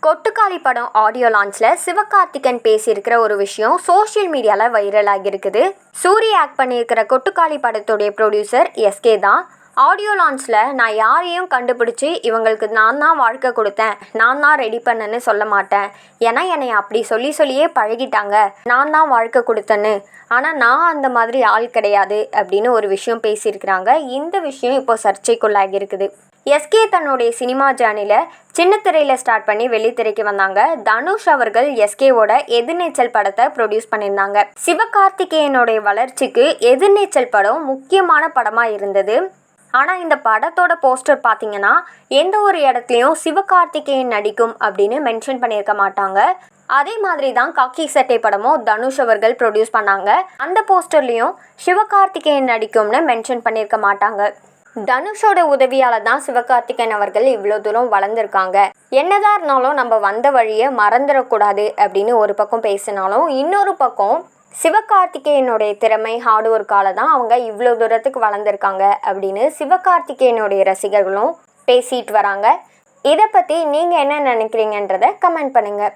கொட்டுக்காளி படம் ஆடியோ லான்ச்சில் சிவகார்த்திகேயன் பேசியிருக்கிற ஒரு விஷயம் சோஷியல் மீடியாவில் வைரலாகி இருக்குது. சூர்யா ஆக்ட் பண்ணியிருக்கிற கொட்டுக்காளி படத்துடைய ப்ரொடியூசர் எஸ்கே தான். ஆடியோ லான்ச்சில் நான் யாரையும் கண்டுபிடிச்சி இவங்களுக்கு நான் தான் வாழ்க்கை கொடுத்தேன், நான் தான் ரெடி பண்ணேன்னு சொல்ல மாட்டேன். ஏன்னா என்னை அப்படி சொல்லியே பழகிட்டாங்க, நான் தான் வாழ்க்கை கொடுத்தேன்னு. ஆனால் நான் அந்த மாதிரி ஆள் கிடையாது அப்படின்னு ஒரு விஷயம் பேசியிருக்கிறாங்க. இந்த விஷயம் இப்போ சர்ச்சைக்குள்ளாகி இருக்குது. எஸ்கே தன்னுடைய சினிமா ஜேர்னியில் சின்ன திரையில் ஸ்டார்ட் பண்ணி வெள்ளித்திரைக்கு வந்தாங்க. தனுஷ் அவர்கள் எஸ்கேவோட எதிர்நீச்சல் படத்தை ப்ரொடியூஸ் பண்ணியிருந்தாங்க. சிவகார்த்திகேயனுடைய வளர்ச்சிக்கு எதிர்நீச்சல் படம் முக்கியமான படமாக இருந்தது. ஆனால் இந்த படத்தோட போஸ்டர் பார்த்தீங்கன்னா எந்த ஒரு இடத்துலையும் சிவகார்த்திகேயன் நடிக்கும் அப்படின்னு மென்ஷன் பண்ணியிருக்க மாட்டாங்க. அதே மாதிரி தான் காக்கி சட்டை படமும் தனுஷ் அவர்கள் ப்ரொடியூஸ் பண்ணாங்க. அந்த போஸ்டர்லேயும் சிவகார்த்திகேயன் நடிக்கும்னு மென்ஷன் பண்ணியிருக்க மாட்டாங்க. தனுஷோட உதவியால் தான் சிவகார்த்திகேயன் அவர்கள் இவ்வளோ தூரம் வளர்ந்துருக்காங்க. என்னதான் இருந்தாலும் நம்ம வந்த வழியை மறந்துடக்கூடாது அப்படின்னு ஒரு பக்கம் பேசினாலும், இன்னொரு பக்கம் சிவகார்த்திகேயனுடைய திறமை ஹார்ட் ஒர்க்கால தான் அவங்க இவ்வளோ தூரத்துக்கு வளர்ந்துருக்காங்க அப்படின்னு சிவகார்த்திகேயனுடைய ரசிகர்களும் பேசிட்டு வராங்க. இதை பற்றி நீங்கள் என்ன நினைக்கிறீங்கன்றதை கமெண்ட் பண்ணுங்கள்.